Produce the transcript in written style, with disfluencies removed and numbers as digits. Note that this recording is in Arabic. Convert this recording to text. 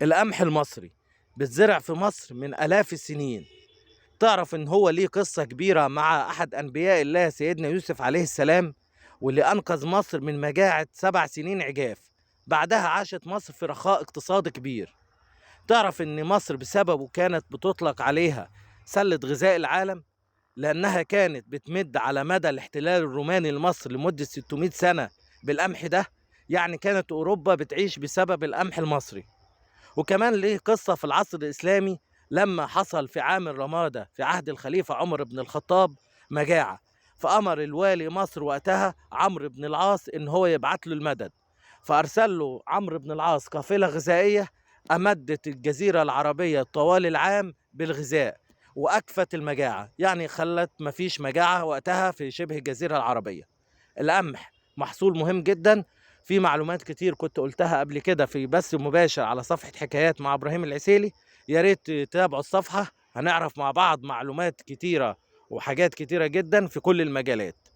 القمح المصري بيتزرع في مصر من آلاف السنين. تعرف إن هو ليه قصة كبيرة مع أحد أنبياء الله سيدنا يوسف عليه السلام، واللي أنقذ مصر من مجاعة 7 سنين عجاف. بعدها عاشت مصر في رخاء اقتصادي كبير. تعرف إن مصر بسببه كانت بتطلق عليها سلة غذاء العالم، لأنها كانت بتمد على مدى الاحتلال الروماني لمصر لمدة 600 سنة بالقمح ده. يعني كانت أوروبا بتعيش بسبب القمح المصري. وكمان ليه قصة في العصر الإسلامي، لما حصل في عام الرمادة في عهد الخليفة عمر بن الخطاب مجاعة، فأمر الوالي مصر وقتها عمرو بن العاص إن هو يبعت له المدد. فأرسل له عمرو بن العاص قافلة غذائية أمدت الجزيرة العربية طوال العام بالغذاء، وأكفت المجاعة، يعني خلت مفيش مجاعة وقتها في شبه الجزيرة العربية. القمح محصول مهم جدا. في معلومات كتير كنت قلتها قبل كده في بث مباشر على صفحة حكايات مع إبراهيم العسيلي، يا ريت تتابعوا الصفحة. هنعرف مع بعض معلومات كتيرة وحاجات كتيرة جدا في كل المجالات.